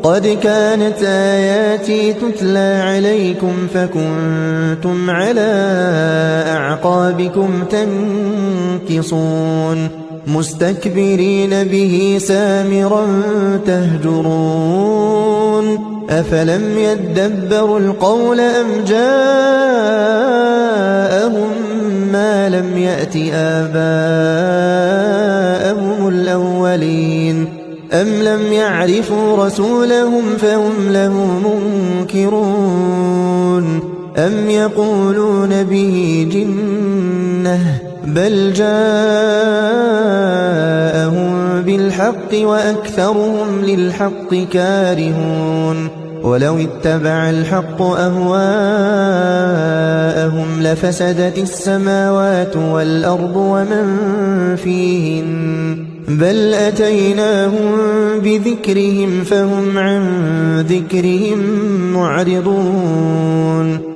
قد كانت آياتي تتلى عليكم فكنتم على أعقابكم تنكصون مستكبرين به سامرا تهجرون أفلم يدبروا القول أم جاءهم ما لم يأت آباءهم الأولين أم لم يعرفوا رسولهم فهم له منكرون أم يقولون به جنة بل جاءهم بالحق وأكثرهم للحق كارهون ولو اتبع الحق أهواءهم لفسدت السماوات والأرض ومن فيهن بل أتيناهم بذكرهم فهم عن ذكرهم معرضون